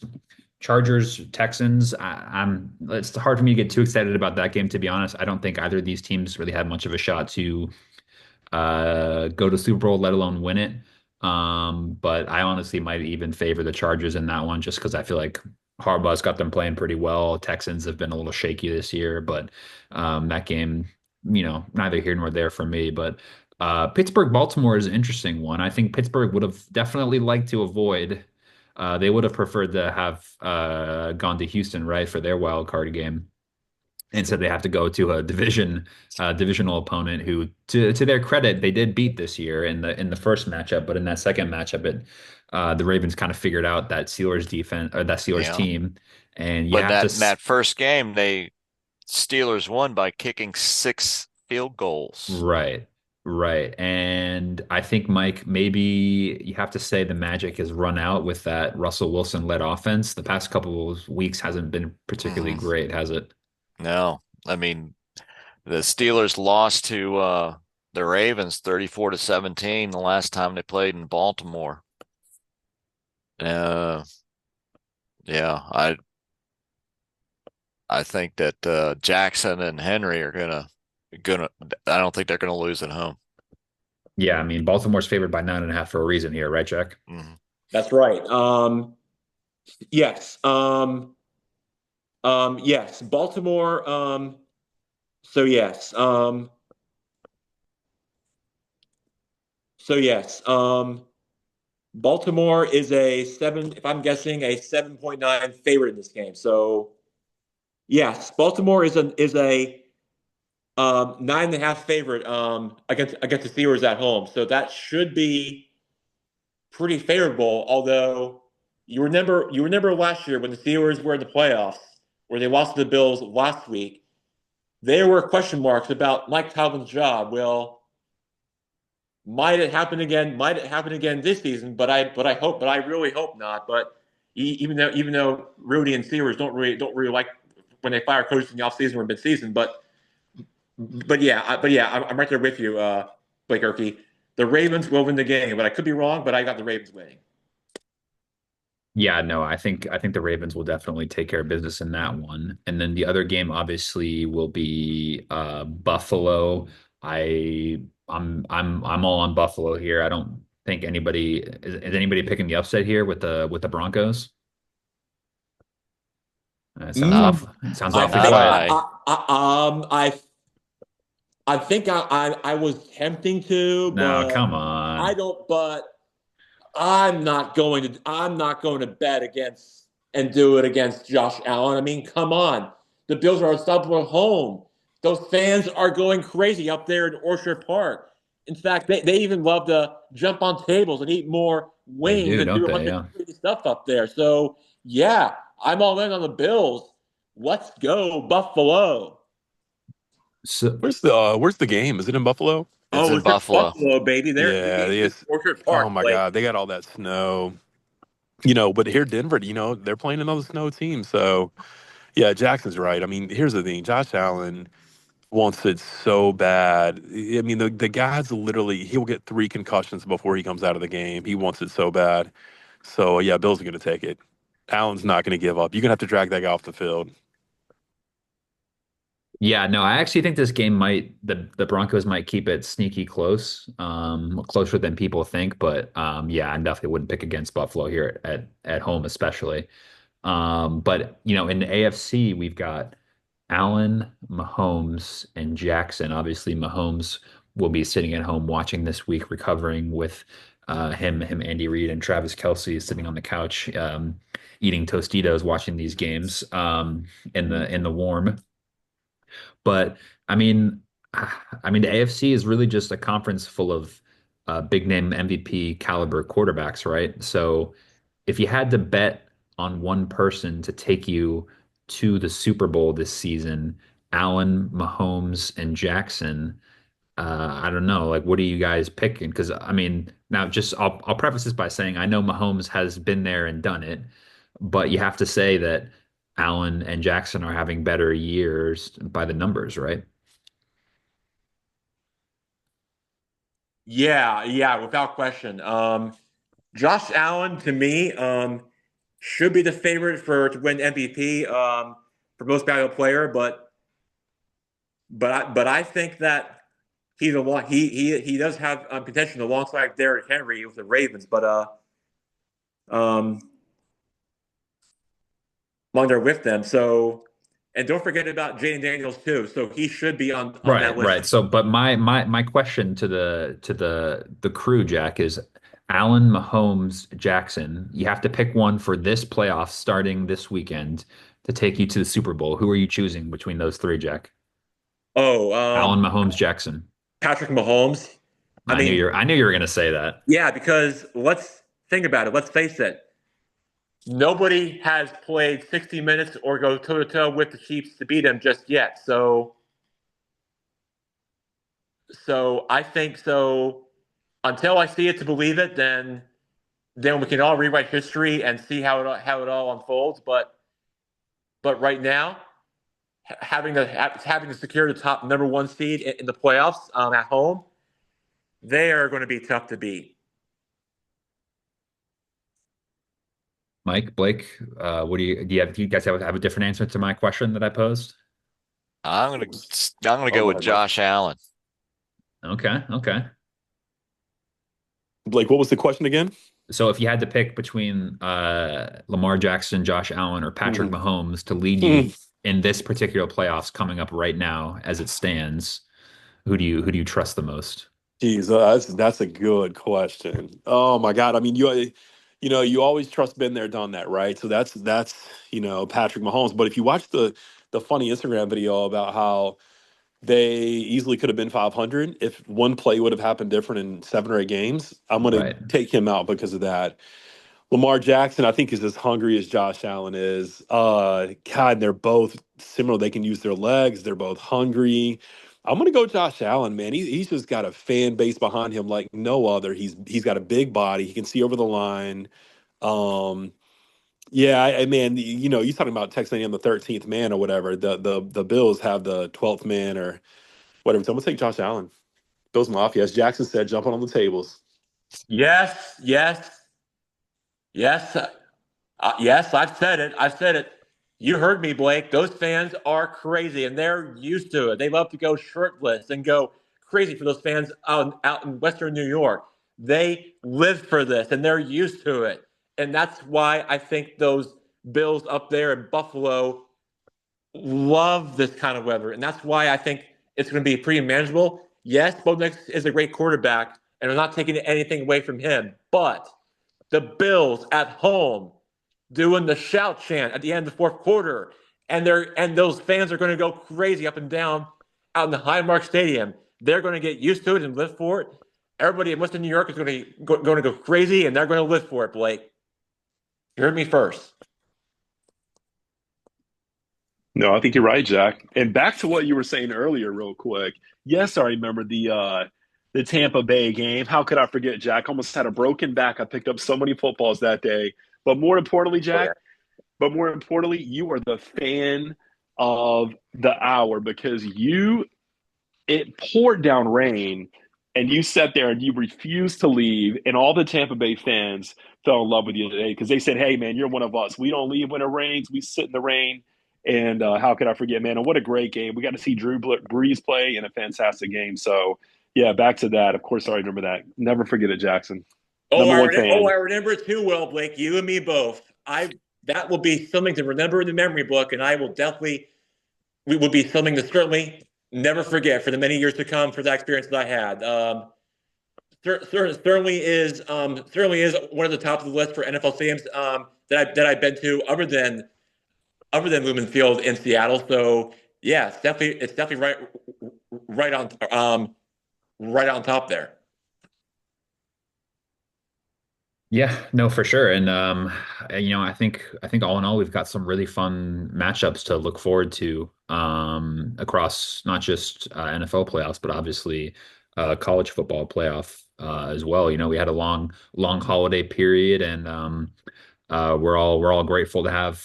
A: Chargers, Texans. It's hard for me to get too excited about that game, to be honest. I don't think either of these teams really have much of a shot to go to Super Bowl, let alone win it. But I honestly might even favor the Chargers in that one just because I feel like Harbaugh's got them playing pretty well. Texans have been a little shaky this year, but that game, neither here nor there for me. But Pittsburgh, Baltimore is an interesting one. I think Pittsburgh would have definitely liked to avoid. They would have preferred to have gone to Houston, right, for their wild card game. Instead, they have to go to a divisional opponent who, to their credit, they did beat this year in the first matchup. But in that second matchup, the Ravens kind of figured out that Steelers defense or that Steelers
D: Yeah.
A: team, and you
D: But
A: have to
D: that first game, Steelers won by kicking 6 field goals.
A: right, right. And I think Mike, maybe you have to say the magic has run out with that Russell Wilson led offense. The past couple of weeks hasn't been particularly
D: Mhm.
A: great, has it?
D: No, I mean the Steelers lost to the Ravens 34-17 the last time they played in Baltimore. Uh, yeah, I think that Jackson and Henry are gonna. I don't think they're gonna lose at home.
A: Yeah, I mean, Baltimore's favored by 9.5 for a reason here, right, Jack?
D: Mhm.
B: That's right. Yes. Yes. Baltimore. So yes. So yes. Baltimore is a seven, if I'm guessing, a 7.9 favorite in this game. So yes, Baltimore is a 9.5 favorite against the Steelers at home. So that should be pretty favorable. Although you remember last year when the Steelers were in the playoffs, where they lost to the Bills last week, there were question marks about Mike Tomlin's job. Well, might it happen again? Might it happen again this season? But I really hope not. But even though Rudy and Steelers don't really like when they fire coaches in the offseason or mid-season, but yeah, I'm right there with you, Blake Erkey. The Ravens will win the game, but I could be wrong. But I got the Ravens winning.
A: Yeah, no, I think the Ravens will definitely take care of business in that one. And then the other game obviously will be Buffalo. I'm all on Buffalo here. I don't think is anybody picking the upset here with the Broncos? It sounds
B: Mm,
A: off. It sounds
B: I
A: awfully
D: Not
B: think
A: quiet.
D: I.
B: I think I was tempting to,
A: No,
B: but
A: come
B: I
A: on.
B: don't. But I'm not going to bet against and do it against Josh Allen. I mean, come on. The Bills are unstoppable at home. Those fans are going crazy up there in Orchard Park. In fact, they even love to jump on tables and eat more
A: They
B: wings
A: do,
B: and
A: don't
B: do a
A: they?
B: bunch of
A: Yeah.
B: crazy stuff up there. So yeah, I'm all in on the Bills. Let's go Buffalo.
A: So
C: Where's the game? Is it in Buffalo?
D: It's
B: Oh,
D: in
B: it's in
D: Buffalo.
B: Buffalo, baby. The
C: Yeah,
B: game's in Orchard
C: oh
B: Park,
C: my
B: Blake.
C: God, they got all that snow. But here Denver, they're playing another snow team. So yeah, Jackson's right. I mean, here's the thing. Josh Allen wants it so bad. I mean, the guy's literally he'll get 3 concussions before he comes out of the game. He wants it so bad. So yeah, Bills are gonna take it. Allen's not gonna give up. You're gonna have to drag that guy off the field.
A: yeah, no, I actually think this game the Broncos might keep it sneaky close, closer than people think. But yeah, I definitely wouldn't pick against Buffalo here at home, especially. But in the AFC, we've got Allen, Mahomes, and Jackson. Obviously, Mahomes will be sitting at home watching this week, recovering with him, Andy Reid, and Travis Kelce sitting on the couch, eating Tostitos, watching these games in the warm. But I mean, the AFC is really just a conference full of big name MVP caliber quarterbacks, right? So if you had to bet on one person to take you to the Super Bowl this season, Allen, Mahomes, and Jackson, I don't know. Like, what are you guys picking? Because I mean, now just I'll preface this by saying I know Mahomes has been there and done it, but you have to say that Allen and Jackson are having better years by the numbers, right?
B: Yeah, without question. Josh Allen to me should be the favorite for to win MVP for most valuable player, but I think that he's a lot. He does have contention alongside Derrick Henry with the Ravens, but um, among there with them. So, and don't forget about Jaden Daniels too. So he should be on that
A: Right,
B: list.
A: right. So, but my question to the crew, Jack, is Allen, Mahomes, Jackson. You have to pick one for this playoff starting this weekend to take you to the Super Bowl. Who are you choosing between those three, Jack?
B: Oh,
A: Allen, Mahomes, Jackson.
B: Patrick Mahomes. I mean,
A: I knew you were gonna say that.
B: yeah, because let's think about it. Let's face it. Nobody has played 60 minutes or go toe to toe with the Chiefs to beat them just yet. So I think so. Until I see it to believe it, then we can all rewrite history and see how it all unfolds. But right now, having to secure the top number one seed in the playoffs at home, they are going to be tough to beat.
A: Mike, Blake, what do you guys have a different answer to my question that I posed?
D: I'm gonna go
C: go
D: with
C: ahead, Mike.
D: Josh Allen.
A: Okay, okay.
C: Blake, what was the question again?
A: So if you had to pick between Lamar Jackson, Josh Allen, or Patrick
C: Mhm.
A: Mahomes to lead you in this particular playoffs coming up right now as it stands, who do you trust the most?
C: Geez, that's a good question. Oh my God. I mean, you always trust been there, done that, right? So that's Patrick Mahomes. But if you watch the funny Instagram video about how they easily could have been 500 if one play would have happened different in 7 or 8 games, I'm going to
A: Right.
C: take him out because of that. Lamar Jackson, I think, is as hungry as Josh Allen is. God, they're both similar. They can use their legs. They're both hungry. I'm gonna go Josh Allen, man. He's just got a fan base behind him like no other. He's got a big body. He can see over the line. Um, yeah, man, you talking about texting him the 13th man or whatever. The Bills have the 12th man or whatever. So I'm gonna take Josh Allen. Bills Mafia, as Jackson said, jumping on the tables.
B: Yes, yes, yes. Yes, I've said it. I've said it. You heard me, Blake. Those fans are crazy, and they're used to it. They love to go shirtless and go crazy for those fans out in Western New York. They live for this, and they're used to it. And that's why I think those Bills up there in Buffalo love this kind of weather. And that's why I think it's going to be pretty manageable. Yes, Bo Nix is a great quarterback, and I'm not taking anything away from him. But the Bills at home doing the shout chant at the end of the fourth quarter, and those fans are going to go crazy up and down out in the Highmark Stadium. They're going to get used to it and live for it. Everybody in Western New York is going to go crazy, and they're going to live for it. Blake, you heard me first.
C: No, I think you're right, Jack. And back to what you were saying earlier, real quick. Yes, I remember the Tampa Bay game. How could I forget, Jack? Almost had a broken back. I picked up so many footballs that day. But more importantly, Jack, you are the fan of the hour because it poured down rain and you sat there and you refused to leave. And all the Tampa Bay fans fell in love with you today because they said, hey, man, you're one of us. We don't leave when it rains. We sit in the rain. And how could I forget, man? And what a great game. We got to see Drew Brees play in a fantastic game. So, yeah, back to that. Of course, I remember that. Never forget it, Jackson. Number one fan.
B: I remember it too well, Blake. You and me both. That will be something to remember in the memory book, and I will definitely would be something to certainly never forget for the many years to come for that experience that I had. Certainly is one of the top of the list for NFL stadiums that I've been to, other than Lumen Field in Seattle. So yeah, it's definitely right on right on top there.
A: Yeah, no, for sure. And I think all in all, we've got some really fun matchups to look forward to across not just NFL playoffs, but obviously college football playoff as well. We had a long holiday period, and we're all grateful to have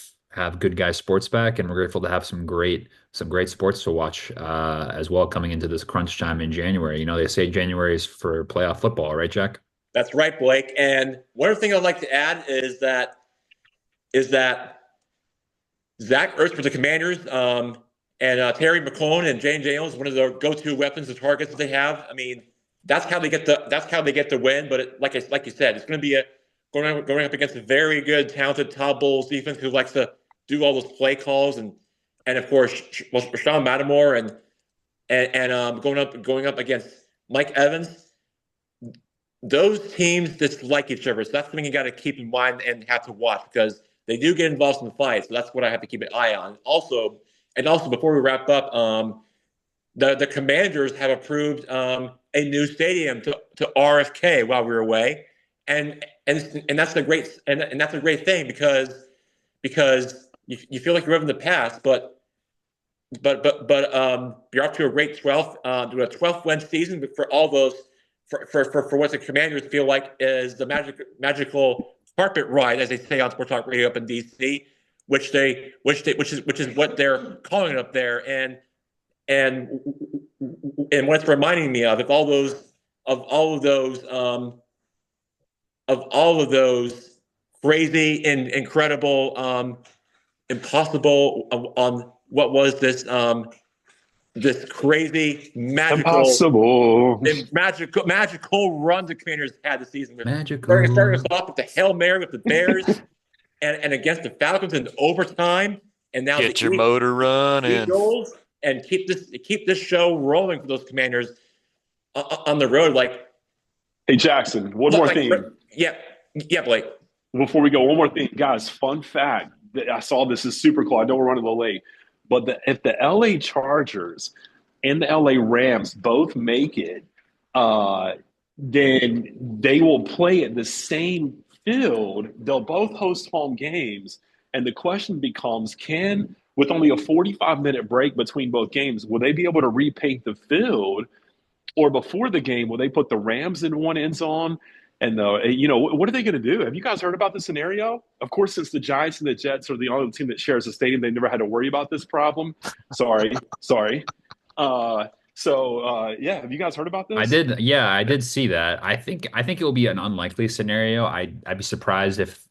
A: Good Guys Sports back, and we're grateful to have some great sports to watch as well coming into this crunch time in January. They say January is for playoff football, right, Jack?
B: That's right, Blake. And one other thing I'd like to add is that Zach Ertz for the Commanders and Terry McLaurin and Jane Daniels, one of their go-to weapons and targets that they have. I mean, that's how they get the win. But like you said, it's going to be going up against a very good, talented Todd Bowles defense who likes to do all those play calls and of course Rashawn Matamore and going up against Mike Evans. Those teams dislike each other. So that's something you got to keep in mind and have to watch because they do get involved in the fight. So that's what I have to keep an eye on. Also, before we wrap up, the Commanders have approved a new stadium to RFK while we were away, and that's a great and that's a great thing because you feel like you're living the past, but you're up to a great 12th win season for all those. For what the Commanders feel like is the magical carpet ride, as they say on Sports Talk Radio up in DC, which is what they're calling it up there, and what it's reminding me of all of those crazy and incredible, impossible on what was this crazy magical run the Commanders had this season. Starting us off with the Hail Mary with the Bears and against the Falcons in overtime, and now
D: get your motor running
B: Eagles, and keep this show rolling for those Commanders on the road. Like,
C: hey Jackson, one more thing.
B: Yeah, Blake.
C: Before we go, one more thing, guys. Fun fact: I saw this is super cool. I know we're running a little late. But if the LA Chargers and the LA Rams both make it, then they will play at the same field. They'll both host home games. And the question becomes, with only a 45-minute break between both games, will they be able to repaint the field? Or before the game, will they put the Rams in one end zone? And what are they going to do? Have you guys heard about this scenario? Of course, since the Giants and the Jets are the only team that shares a stadium, they never had to worry about this problem. Sorry. Yeah, have you guys heard about this?
A: I did. Yeah, I did see that. I think it will be an unlikely scenario. I'd be surprised if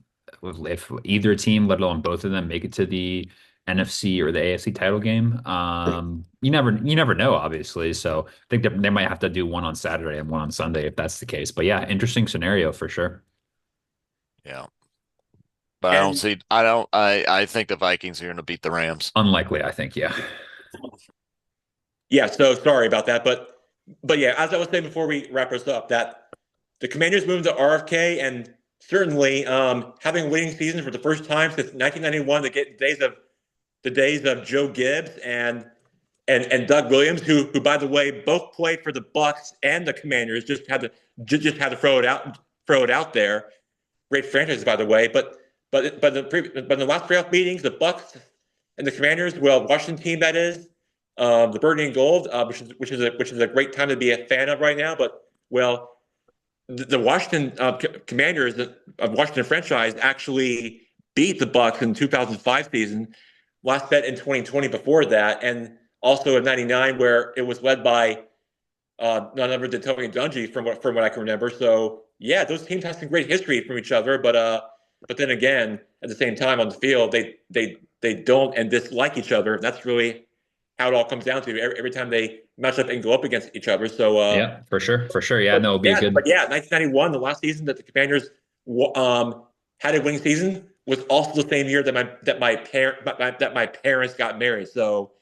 A: either team, let alone both of them, make it to the NFC or the AFC title game. You never know, obviously. So I think that they might have to do one on Saturday and one on Sunday if that's the case. But yeah, interesting scenario for sure.
D: Yeah. But I think the Vikings are going to beat the Rams.
A: Unlikely, I think, yeah.
B: Yeah, so sorry about that. But yeah, as I was saying before we wrap this up, that the Commanders moved to RFK and certainly having a winning season for the first time since 1991, the days of Joe Gibbs and Doug Williams, who by the way both played for the Bucs and the Commanders, just had to throw it out there. Great franchises, by the way. But in the last playoff meetings, the Bucs and the Commanders, Washington team that is, the Burgundy and Gold, which is a great time to be a fan of right now. But the Washington Commanders, the Washington franchise, actually beat the Bucs in 2005 season. Last bet in 2020 before that, and also in '99 where it was led by none other than Tony Dungy from what I can remember. So yeah, those teams have some great history from each other, but then again, at the same time on the field, they don't and dislike each other. That's really how it all comes down to every time they match up and go up against each other. So
A: yeah, for sure. Yeah, no, it'll be a good.
B: But yeah, 1991, the last season that the Commanders had a winning season, was also the same year that my parents got married. So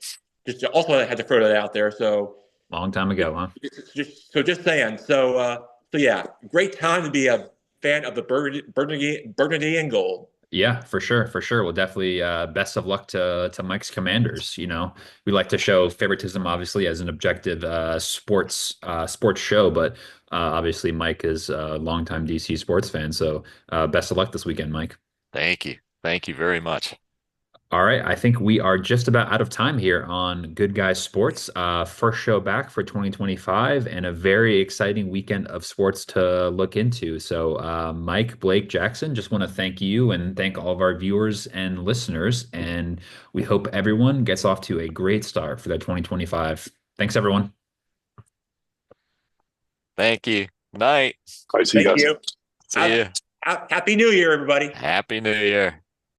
B: just also had to throw that out there. So
A: Long time ago, huh?
B: just saying. So yeah, great time to be a fan of the Burgundy and Gold.
A: Yeah, for sure, for sure. Well, definitely best of luck to Mike's Commanders. We like to show favoritism, obviously, as an objective sports show, but obviously Mike is a longtime DC sports fan. So best of luck this weekend, Mike.
D: Thank you. Thank you very much.
A: All right, I think we are just about out of time here on Good Guys Sports. First show back for 2025 and a very exciting weekend of sports to look into. So, Mike, Blake, Jackson, just want to thank you and thank all of our viewers and listeners. And we hope everyone gets off to a great start for their 2025. Thanks, everyone.
D: Thank you. Night.
C: All right, see you
B: Thank
C: guys.
B: you.
D: See you.
B: Happy New Year, everybody.
D: Happy New Year.